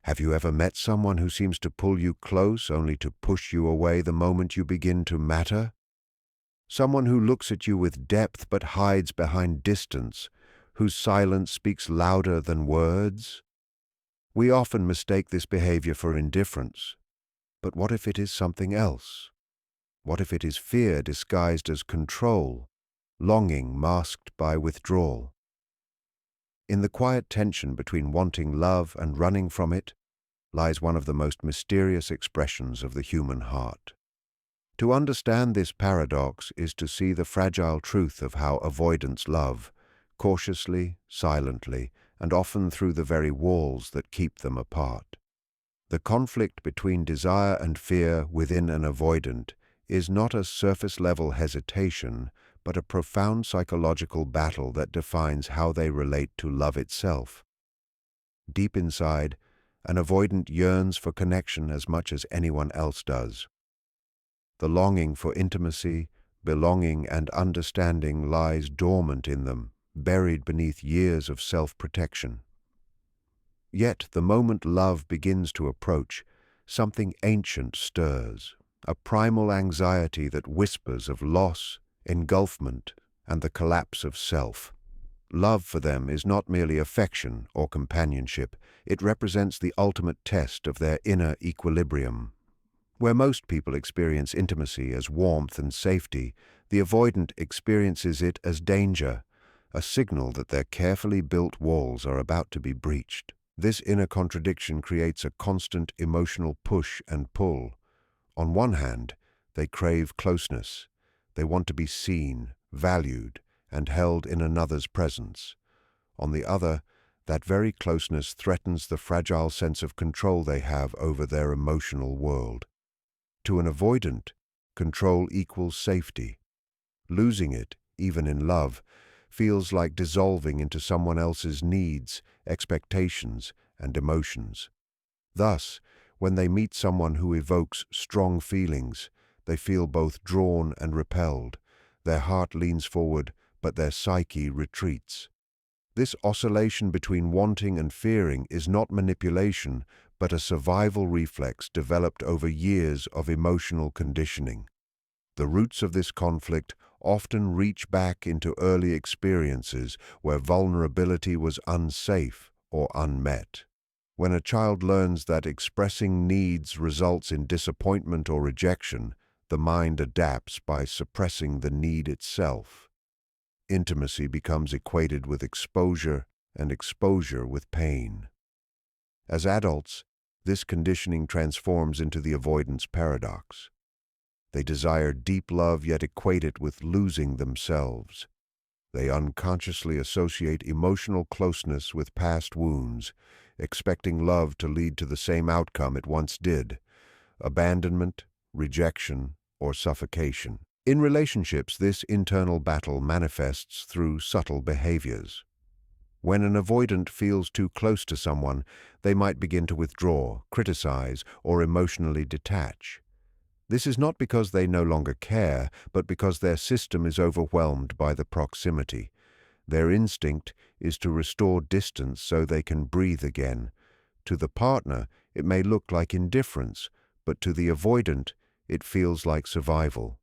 Have you ever met someone who seems to pull you close only to push you away the moment you begin to matter? Someone who looks at you with depth but hides behind distance, whose silence speaks louder than words? We often mistake this behavior for indifference. But what if it is something else? What if it is fear disguised as control, longing masked by withdrawal? In the quiet tension between wanting love and running from it lies one of the most mysterious expressions of the human heart. To understand this paradox is to see the fragile truth of how avoidants love, cautiously, silently, and often through the very walls that keep them apart. The conflict between desire and fear within an avoidant is not a surface-level hesitation, but a profound psychological battle that defines how they relate to love itself. Deep inside, an avoidant yearns for connection as much as anyone else does. The longing for intimacy, belonging, and understanding lies dormant in them, buried beneath years of self-protection. Yet, the moment love begins to approach, something ancient stirs, a primal anxiety that whispers of loss, engulfment, and the collapse of self. Love for them is not merely affection or companionship, it represents the ultimate test of their inner equilibrium. Where most people experience intimacy as warmth and safety, the avoidant experiences it as danger, a signal that their carefully built walls are about to be breached. This inner contradiction creates a constant emotional push and pull. On one hand, they crave closeness. They want to be seen, valued, and held in another's presence. On the other, that very closeness threatens the fragile sense of control they have over their emotional world. To an avoidant, control equals safety. Losing it, even in love, feels like dissolving into someone else's needs, expectations, and emotions. Thus, when they meet someone who evokes strong feelings, they feel both drawn and repelled. Their heart leans forward, but their psyche retreats. This oscillation between wanting and fearing is not manipulation, but a survival reflex developed over years of emotional conditioning. The roots of this conflict often reach back into early experiences where vulnerability was unsafe or unmet. When a child learns that expressing needs results in disappointment or rejection, the mind adapts by suppressing the need itself. Intimacy becomes equated with exposure and exposure with pain. As adults, this conditioning transforms into the avoidance paradox. They desire deep love yet equate it with losing themselves. They unconsciously associate emotional closeness with past wounds, expecting love to lead to the same outcome it once did: abandonment, rejection, or suffocation. In relationships, this internal battle manifests through subtle behaviors. When an avoidant feels too close to someone, they might begin to withdraw, criticize, or emotionally detach. This is not because they no longer care, but because their system is overwhelmed by the proximity. Their instinct is to restore distance so they can breathe again. To the partner, it may look like indifference, but to the avoidant, it feels like survival.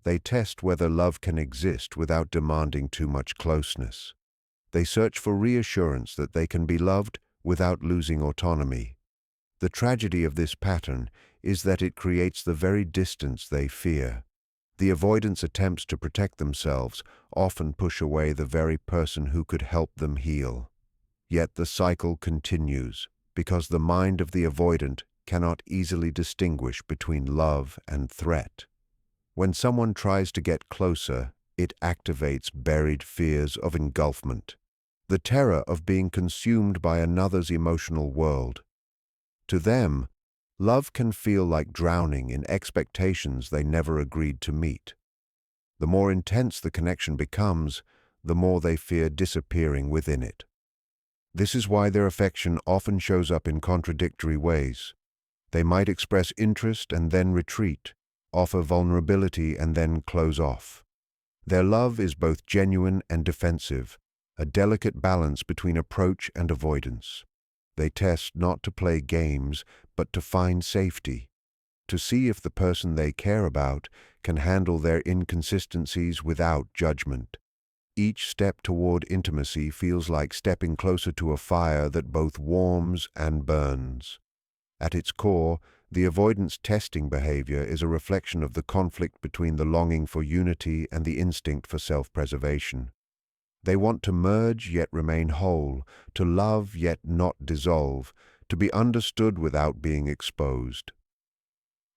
They test whether love can exist without demanding too much closeness. They search for reassurance that they can be loved without losing autonomy. The tragedy of this pattern is that it creates the very distance they fear. The avoidance attempts to protect themselves often push away the very person who could help them heal. Yet the cycle continues, because the mind of the avoidant cannot easily distinguish between love and threat. When someone tries to get closer, it activates buried fears of engulfment, the terror of being consumed by another's emotional world. To them, love can feel like drowning in expectations they never agreed to meet. The more intense the connection becomes, the more they fear disappearing within it. This is why their affection often shows up in contradictory ways. They might express interest and then retreat, offer vulnerability and then close off. Their love is both genuine and defensive, a delicate balance between approach and avoidance. They test not to play games, but to find safety, to see if the person they care about can handle their inconsistencies without judgment. Each step toward intimacy feels like stepping closer to a fire that both warms and burns. At its core, the avoidance testing behavior is a reflection of the conflict between the longing for unity and the instinct for self-preservation. They want to merge yet remain whole, to love yet not dissolve, to be understood without being exposed.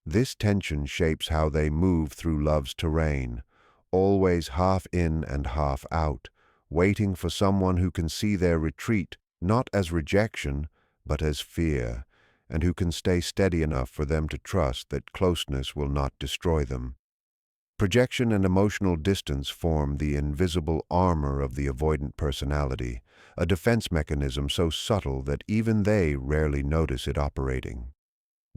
This tension shapes how they move through love's terrain, always half in and half out, waiting for someone who can see their retreat not as rejection, but as fear, and who can stay steady enough for them to trust that closeness will not destroy them. Projection and emotional distance form the invisible armor of the avoidant personality, a defense mechanism so subtle that even they rarely notice it operating.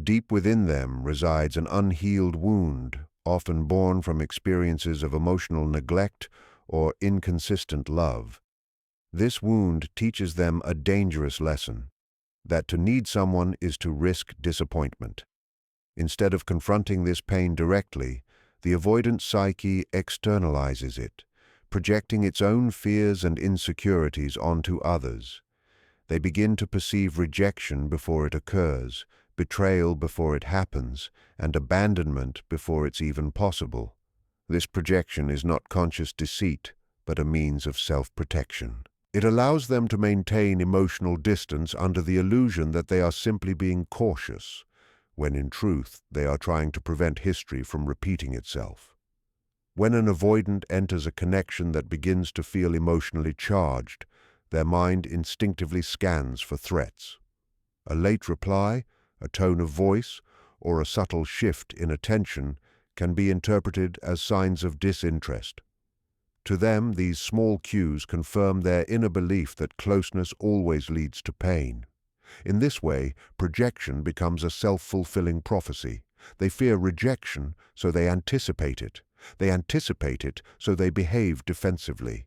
Deep within them resides an unhealed wound, often born from experiences of emotional neglect or inconsistent love. This wound teaches them a dangerous lesson, that to need someone is to risk disappointment. Instead of confronting this pain directly, the avoidant psyche externalizes it, projecting its own fears and insecurities onto others. They begin to perceive rejection before it occurs, betrayal before it happens, and abandonment before it's even possible. This projection is not conscious deceit, but a means of self-protection. It allows them to maintain emotional distance under the illusion that they are simply being cautious, when in truth they are trying to prevent history from repeating itself. When an avoidant enters a connection that begins to feel emotionally charged, their mind instinctively scans for threats. A late reply, a tone of voice, or a subtle shift in attention can be interpreted as signs of disinterest. To them, these small cues confirm their inner belief that closeness always leads to pain. In this way, projection becomes a self-fulfilling prophecy. They fear rejection, so they anticipate it. They anticipate it, so they behave defensively.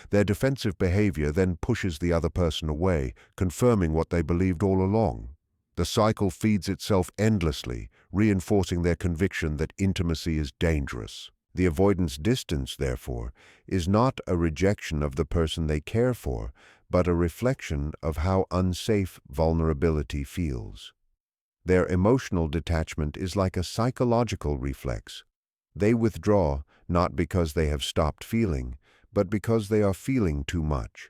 Their defensive behavior then pushes the other person away, confirming what they believed all along. The cycle feeds itself endlessly, reinforcing their conviction that intimacy is dangerous. The avoidance distance, therefore, is not a rejection of the person they care for, but a reflection of how unsafe vulnerability feels. Their emotional detachment is like a psychological reflex. They withdraw not because they have stopped feeling, but because they are feeling too much.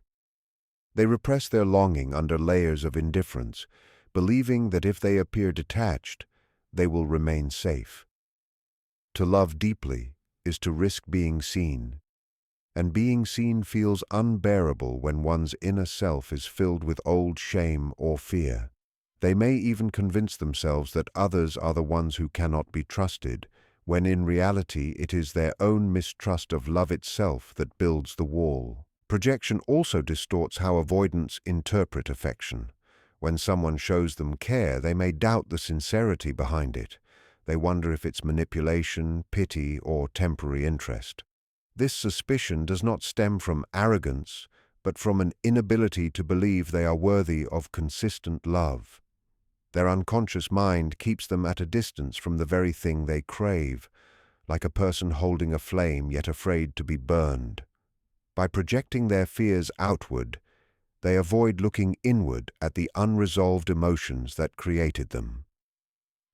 They repress their longing under layers of indifference, believing that if they appear detached, they will remain safe. To love deeply is to risk being seen, and being seen feels unbearable when one's inner self is filled with old shame or fear. They may even convince themselves that others are the ones who cannot be trusted, when in reality it is their own mistrust of love itself that builds the wall. Projection also distorts how avoidants interpret affection. When someone shows them care, they may doubt the sincerity behind it. They wonder if it's manipulation, pity, or temporary interest. This suspicion does not stem from arrogance, but from an inability to believe they are worthy of consistent love. Their unconscious mind keeps them at a distance from the very thing they crave, like a person holding a flame yet afraid to be burned. By projecting their fears outward, they avoid looking inward at the unresolved emotions that created them.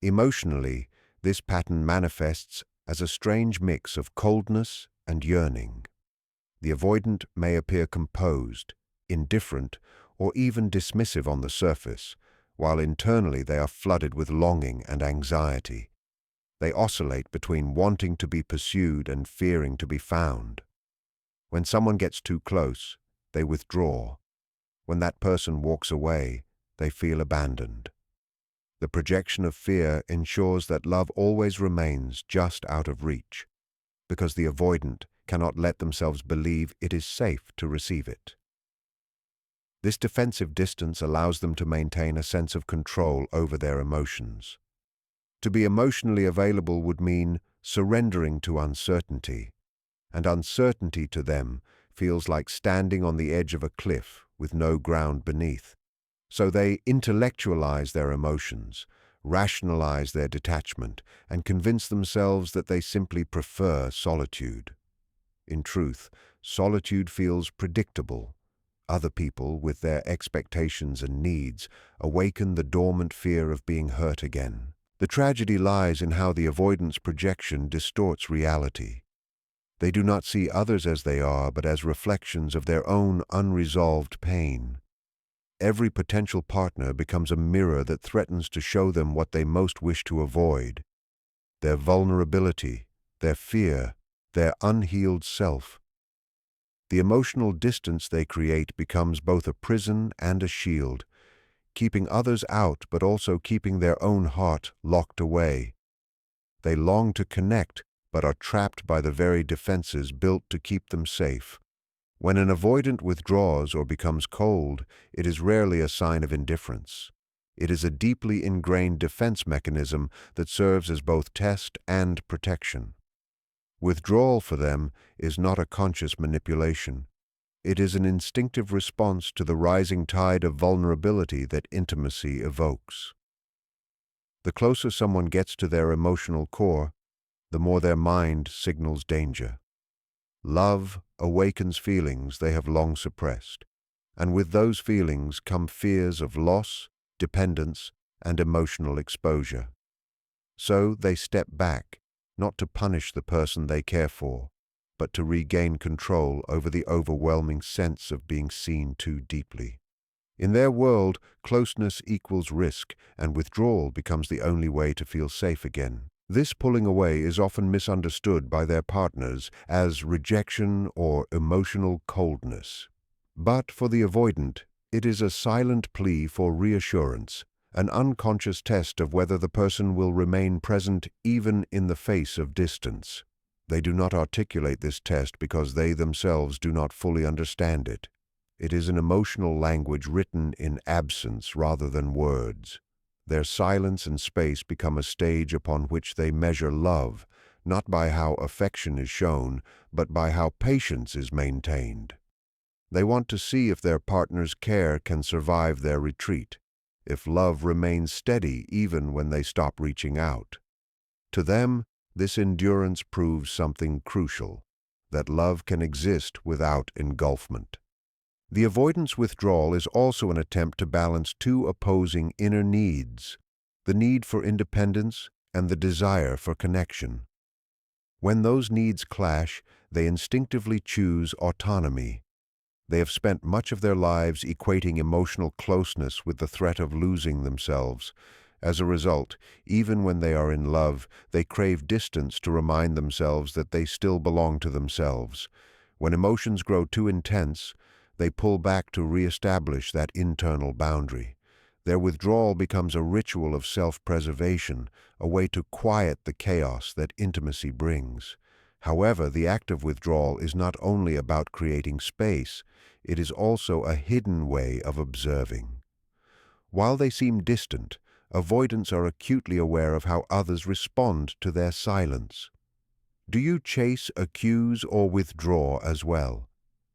Emotionally, this pattern manifests as a strange mix of coldness and yearning. The avoidant may appear composed, indifferent, or even dismissive on the surface, while internally they are flooded with longing and anxiety. They oscillate between wanting to be pursued and fearing to be found. When someone gets too close, they withdraw. When that person walks away, they feel abandoned. The projection of fear ensures that love always remains just out of reach, because the avoidant cannot let themselves believe it is safe to receive it. This defensive distance allows them to maintain a sense of control over their emotions. To be emotionally available would mean surrendering to uncertainty, and uncertainty to them feels like standing on the edge of a cliff with no ground beneath. So they intellectualize their emotions, rationalize their detachment, and convince themselves that they simply prefer solitude. In truth, solitude feels predictable. Other people, with their expectations and needs, awaken the dormant fear of being hurt again. The tragedy lies in how the avoidance projection distorts reality. They do not see others as they are, but as reflections of their own unresolved pain. Every potential partner becomes a mirror that threatens to show them what they most wish to avoid: their vulnerability, their fear, their unhealed self. The emotional distance they create becomes both a prison and a shield, keeping others out but also keeping their own heart locked away. They long to connect, but are trapped by the very defenses built to keep them safe. When an avoidant withdraws or becomes cold, it is rarely a sign of indifference. It is a deeply ingrained defense mechanism that serves as both test and protection. Withdrawal for them is not a conscious manipulation. It is an instinctive response to the rising tide of vulnerability that intimacy evokes. The closer someone gets to their emotional core, the more their mind signals danger. Love awakens feelings they have long suppressed, and with those feelings come fears of loss, dependence, and emotional exposure. So they step back, not to punish the person they care for, but to regain control over the overwhelming sense of being seen too deeply. In their world, closeness equals risk, and withdrawal becomes the only way to feel safe again. This pulling away is often misunderstood by their partners as rejection or emotional coldness. But for the avoidant, it is a silent plea for reassurance, an unconscious test of whether the person will remain present even in the face of distance. They do not articulate this test because they themselves do not fully understand it. It is an emotional language written in absence rather than words. Their silence and space become a stage upon which they measure love, not by how affection is shown, but by how patience is maintained. They want to see if their partner's care can survive their retreat, if love remains steady even when they stop reaching out. To them, this endurance proves something crucial, that love can exist without engulfment. The avoidance withdrawal is also an attempt to balance two opposing inner needs: the need for independence and the desire for connection. When those needs clash, they instinctively choose autonomy. They have spent much of their lives equating emotional closeness with the threat of losing themselves. As a result, even when they are in love, they crave distance to remind themselves that they still belong to themselves. When emotions grow too intense, they pull back to reestablish that internal boundary. Their withdrawal becomes a ritual of self-preservation, a way to quiet the chaos that intimacy brings. However, the act of withdrawal is not only about creating space, it is also a hidden way of observing. While they seem distant, avoidants are acutely aware of how others respond to their silence. Do you chase, accuse, or withdraw as well?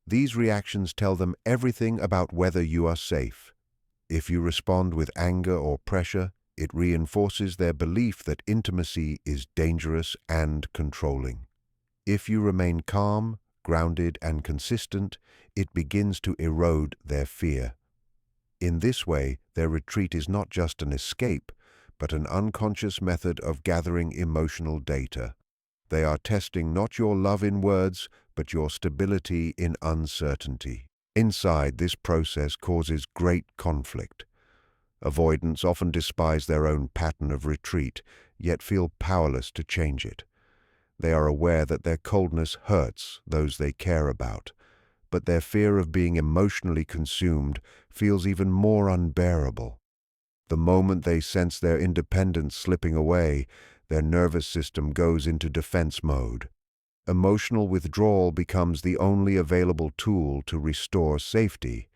These reactions tell them everything about whether you are safe. If you respond with anger or pressure, it reinforces their belief that intimacy is dangerous and controlling. If you remain calm, grounded, and consistent, it begins to erode their fear. In this way, their retreat is not just an escape, but an unconscious method of gathering emotional data. They are testing not your love in words, but your stability in uncertainty. Inside, this process causes great conflict. Avoidants often despise their own pattern of retreat, yet feel powerless to change it. They are aware that their coldness hurts those they care about, but their fear of being emotionally consumed feels even more unbearable. The moment they sense their independence slipping away, their nervous system goes into defense mode. Emotional withdrawal becomes the only available tool to restore safety.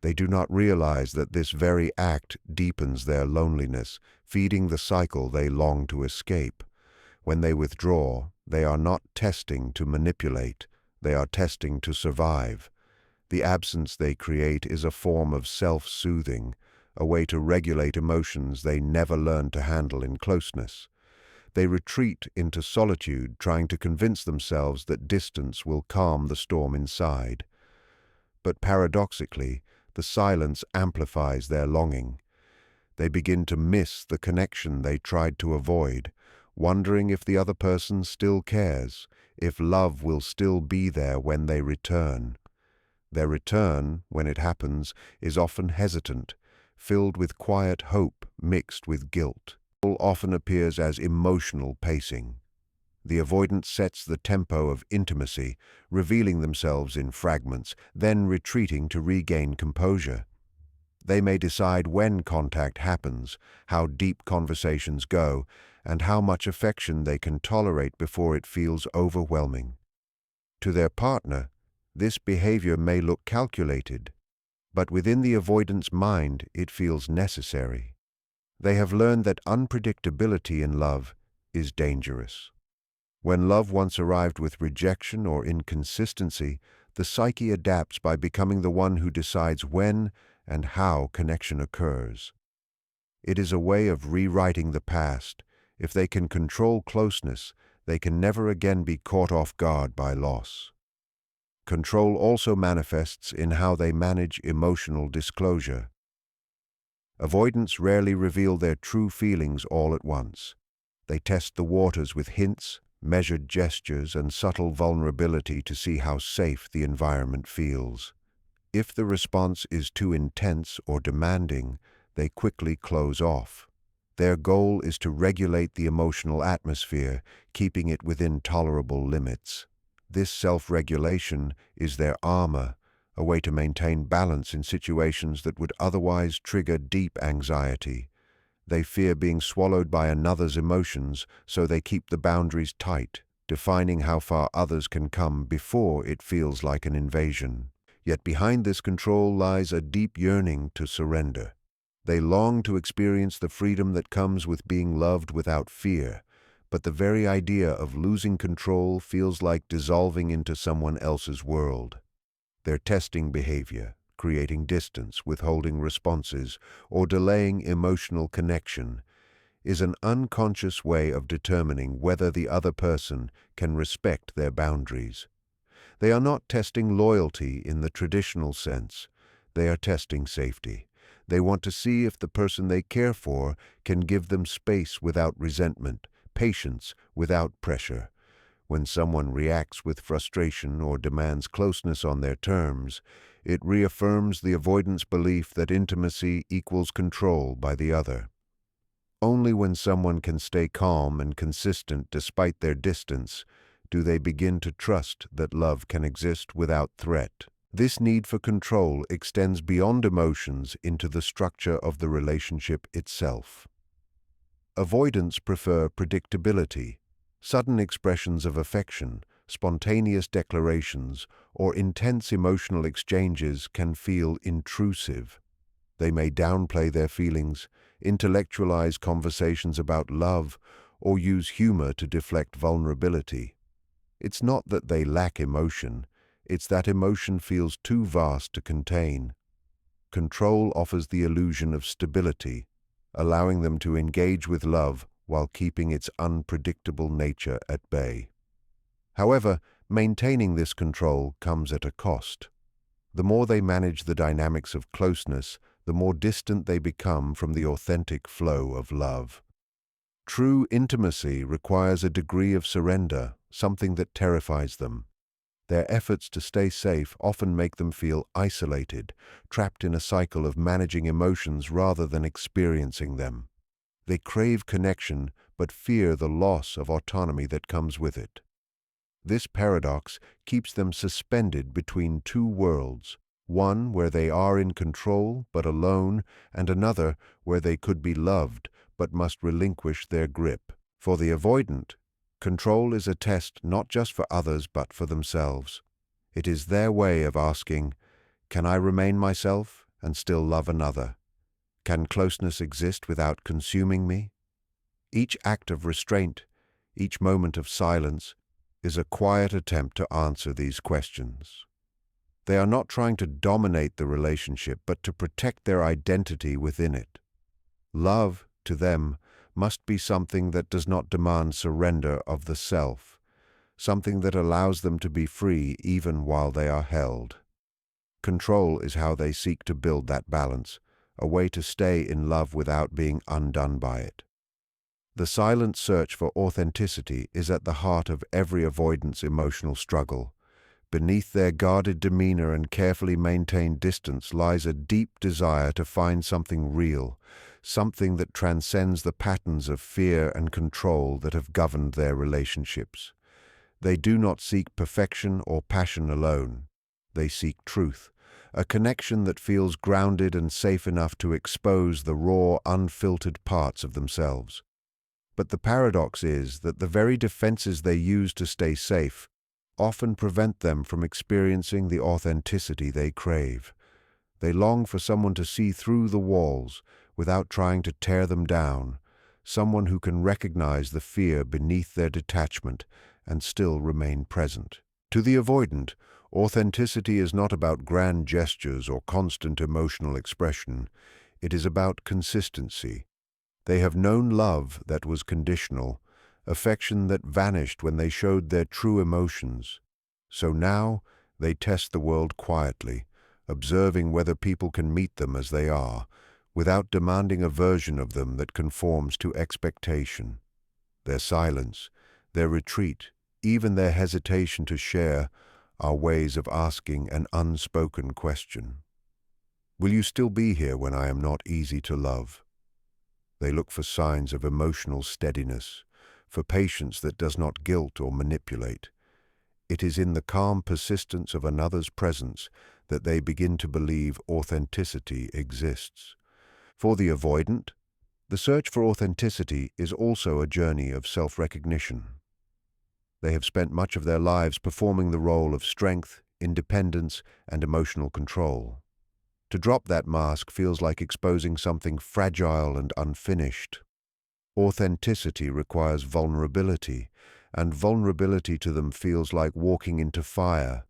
They do not realize that this very act deepens their loneliness, feeding the cycle they long to escape. When they withdraw, they are not testing to manipulate, they are testing to survive. The absence they create is a form of self-soothing, a way to regulate emotions they never learned to handle in closeness. They retreat into solitude, trying to convince themselves that distance will calm the storm inside. But paradoxically, the silence amplifies their longing. They begin to miss the connection they tried to avoid, wondering if the other person still cares, if love will still be there when they return. Their return, when it happens, is often hesitant, filled with quiet hope mixed with guilt. It often appears as emotional pacing. The avoidant sets the tempo of intimacy, revealing themselves in fragments, then retreating to regain composure. They may decide when contact happens, how deep conversations go, and how much affection they can tolerate before it feels overwhelming. To their partner, this behavior may look calculated, but within the avoidant's mind it feels necessary. They have learned that unpredictability in love is dangerous. When love once arrived with rejection or inconsistency, the psyche adapts by becoming the one who decides when and how connection occurs. It is a way of rewriting the past. If they can control closeness, they can never again be caught off guard by loss. Control also manifests in how they manage emotional disclosure. Avoidants rarely reveal their true feelings all at once. They test the waters with hints, measured gestures, and subtle vulnerability to see how safe the environment feels. If the response is too intense or demanding, they quickly close off. Their goal is to regulate the emotional atmosphere, keeping it within tolerable limits. This self-regulation is their armor, a way to maintain balance in situations that would otherwise trigger deep anxiety. They fear being swallowed by another's emotions, so they keep the boundaries tight, defining how far others can come before it feels like an invasion. Yet behind this control lies a deep yearning to surrender. They long to experience the freedom that comes with being loved without fear, but the very idea of losing control feels like dissolving into someone else's world. Their testing behavior, creating distance, withholding responses, or delaying emotional connection, is an unconscious way of determining whether the other person can respect their boundaries. They are not testing loyalty in the traditional sense. They are testing safety. They want to see if the person they care for can give them space without resentment, patience without pressure. When someone reacts with frustration or demands closeness on their terms, it reaffirms the avoidant's belief that intimacy equals control by the other. Only when someone can stay calm and consistent despite their distance do they begin to trust that love can exist without threat. This need for control extends beyond emotions into the structure of the relationship itself. Avoidants prefer predictability. Sudden expressions of affection, spontaneous declarations, or intense emotional exchanges can feel intrusive. They may downplay their feelings, intellectualize conversations about love, or use humor to deflect vulnerability. It's not that they lack emotion, it's that emotion feels too vast to contain. Control offers the illusion of stability, allowing them to engage with love while keeping its unpredictable nature at bay. However, maintaining this control comes at a cost. The more they manage the dynamics of closeness, the more distant they become from the authentic flow of love. True intimacy requires a degree of surrender, something that terrifies them. Their efforts to stay safe often make them feel isolated, trapped in a cycle of managing emotions rather than experiencing them. They crave connection but fear the loss of autonomy that comes with it. This paradox keeps them suspended between two worlds, one where they are in control but alone, and another where they could be loved but must relinquish their grip. For the avoidant, control is a test not just for others but for themselves. It is their way of asking, can I remain myself and still love another? Can closeness exist without consuming me? Each act of restraint, each moment of silence, is a quiet attempt to answer these questions. They are not trying to dominate the relationship, but to protect their identity within it. Love, to them, must be something that does not demand surrender of the self, something that allows them to be free even while they are held. Control is how they seek to build that balance, a way to stay in love without being undone by it. The silent search for authenticity is at the heart of every avoidance emotional struggle. Beneath their guarded demeanor and carefully maintained distance lies a deep desire to find something real, something that transcends the patterns of fear and control that have governed their relationships. They do not seek perfection or passion alone. They seek truth, a connection that feels grounded and safe enough to expose the raw, unfiltered parts of themselves. But the paradox is that the very defenses they use to stay safe often prevent them from experiencing the authenticity they crave. They long for someone to see through the walls without trying to tear them down, someone who can recognize the fear beneath their detachment and still remain present. To the avoidant, authenticity is not about grand gestures or constant emotional expression. It is about consistency. They have known love that was conditional, affection that vanished when they showed their true emotions. So now they test the world quietly, observing whether people can meet them as they are, without demanding a version of them that conforms to expectation. Their silence, their retreat, even their hesitation to share, are ways of asking an unspoken question. Will you still be here when I am not easy to love? They look for signs of emotional steadiness, for patience that does not guilt or manipulate. It is in the calm persistence of another's presence that they begin to believe authenticity exists. For the avoidant, the search for authenticity is also a journey of self-recognition. They have spent much of their lives performing the role of strength, independence, and emotional control. To drop that mask feels like exposing something fragile and unfinished. Authenticity requires vulnerability, and vulnerability to them feels like walking into fire.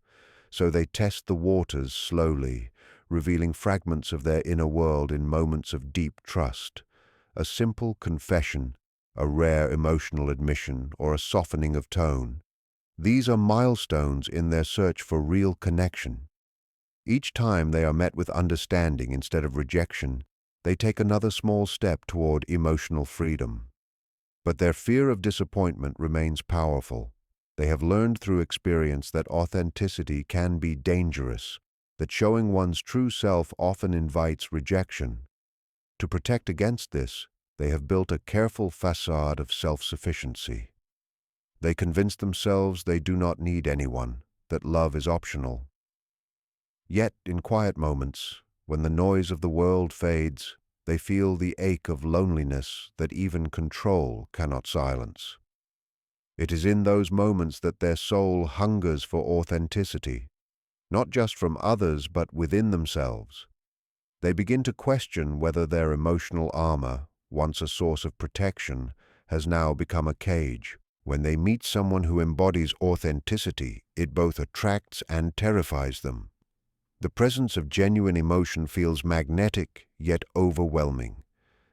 So they test the waters slowly, revealing fragments of their inner world in moments of deep trust. A simple confession, a rare emotional admission, or a softening of tone. These are milestones in their search for real connection. Each time they are met with understanding instead of rejection, they take another small step toward emotional freedom. But their fear of disappointment remains powerful. They have learned through experience that authenticity can be dangerous, that showing one's true self often invites rejection. To protect against this, they have built a careful facade of self-sufficiency. They convince themselves they do not need anyone, that love is optional. Yet, in quiet moments, when the noise of the world fades, they feel the ache of loneliness that even control cannot silence. It is in those moments that their soul hungers for authenticity, not just from others but within themselves. They begin to question whether their emotional armor, once a source of protection, has now become a cage. When they meet someone who embodies authenticity, it both attracts and terrifies them. The presence of genuine emotion feels magnetic, yet overwhelming.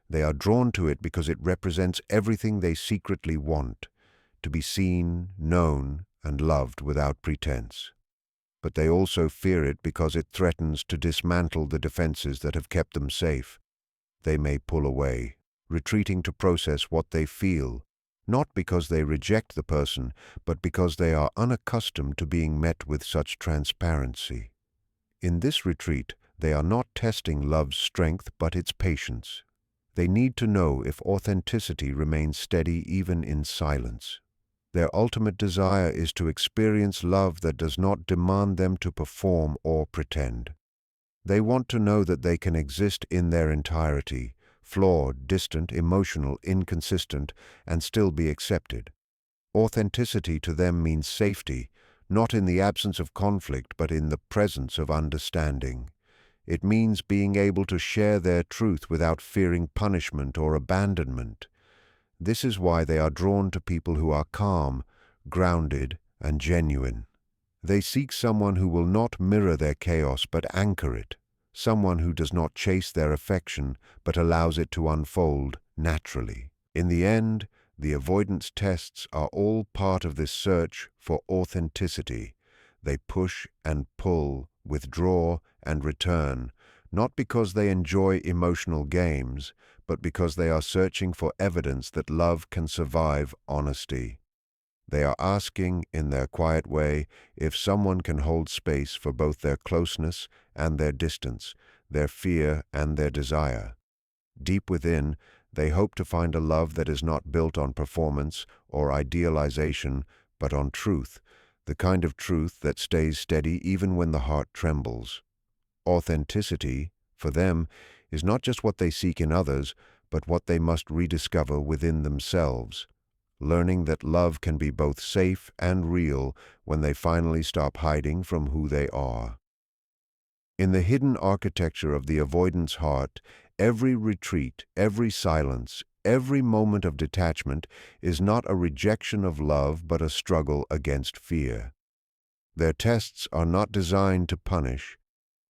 They are drawn to it because it represents everything they secretly want, to be seen, known, and loved without pretense. But they also fear it because it threatens to dismantle the defenses that have kept them safe. They may pull away, retreating to process what they feel, not because they reject the person, but because they are unaccustomed to being met with such transparency. In this retreat, they are not testing love's strength but its patience. They need to know if authenticity remains steady even in silence. Their ultimate desire is to experience love that does not demand them to perform or pretend. They want to know that they can exist in their entirety, flawed, distant, emotional, inconsistent, and still be accepted. Authenticity to them means safety, not in the absence of conflict, but in the presence of understanding. It means being able to share their truth without fearing punishment or abandonment. This is why they are drawn to people who are calm, grounded, and genuine. They seek someone who will not mirror their chaos but anchor it, someone who does not chase their affection but allows it to unfold naturally. In the end, the avoidance tests are all part of this search for authenticity. They push and pull, withdraw and return, not because they enjoy emotional games, but because they are searching for evidence that love can survive honesty. They are asking, in their quiet way, if someone can hold space for both their closeness and their distance, their fear and their desire. Deep within, they hope to find a love that is not built on performance or idealization, but on truth, the kind of truth that stays steady even when the heart trembles. Authenticity, for them, is not just what they seek in others, but what they must rediscover within themselves, learning that love can be both safe and real when they finally stop hiding from who they are. In the hidden architecture of the avoidance heart, every retreat, every silence, every moment of detachment is not a rejection of love but a struggle against fear. Their tests are not designed to punish.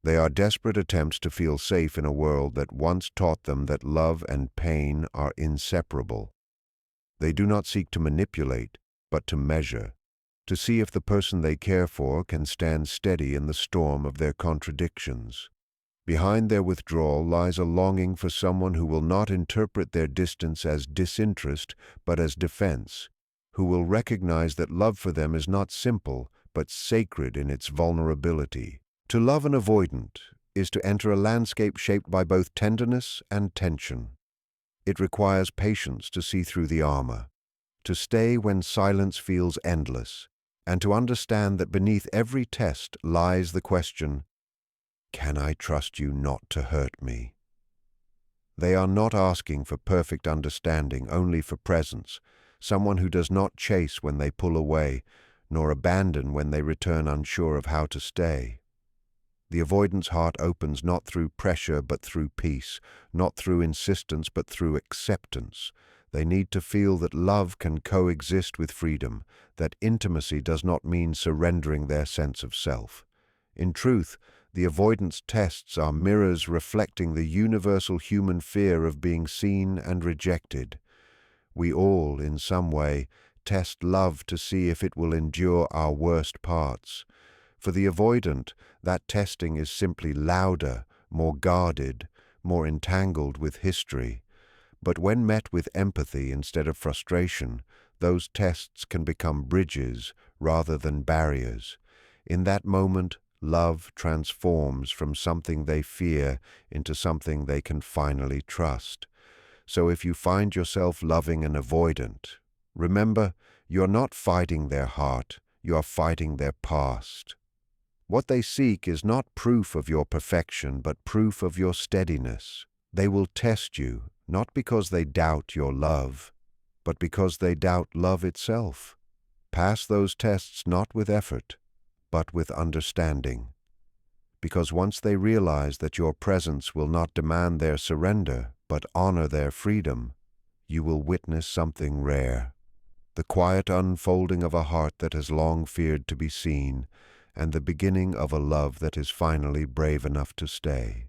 They are desperate attempts to feel safe in a world that once taught them that love and pain are inseparable. They do not seek to manipulate, but to measure, to see if the person they care for can stand steady in the storm of their contradictions. Behind their withdrawal lies a longing for someone who will not interpret their distance as disinterest, but as defense, who will recognize that love for them is not simple, but sacred in its vulnerability. To love an avoidant is to enter a landscape shaped by both tenderness and tension. It requires patience to see through the armor, to stay when silence feels endless, and to understand that beneath every test lies the question, can I trust you not to hurt me? They are not asking for perfect understanding, only for presence, someone who does not chase when they pull away, nor abandon when they return unsure of how to stay. The avoidance heart opens not through pressure but through peace, not through insistence but through acceptance. They need to feel that love can coexist with freedom, that intimacy does not mean surrendering their sense of self. In truth, the avoidance tests are mirrors reflecting the universal human fear of being seen and rejected. We all, in some way, test love to see if it will endure our worst parts. For the avoidant, that testing is simply louder, more guarded, more entangled with history. But when met with empathy instead of frustration, those tests can become bridges rather than barriers. In that moment, love transforms from something they fear into something they can finally trust. So if you find yourself loving an avoidant, remember, you're not fighting their heart, you are fighting their past. What they seek is not proof of your perfection, but proof of your steadiness. They will test you, not because they doubt your love, but because they doubt love itself. Pass those tests not with effort, but with understanding. Because once they realize that your presence will not demand their surrender, but honor their freedom, you will witness something rare. The quiet unfolding of a heart that has long feared to be seen, and the beginning of a love that is finally brave enough to stay.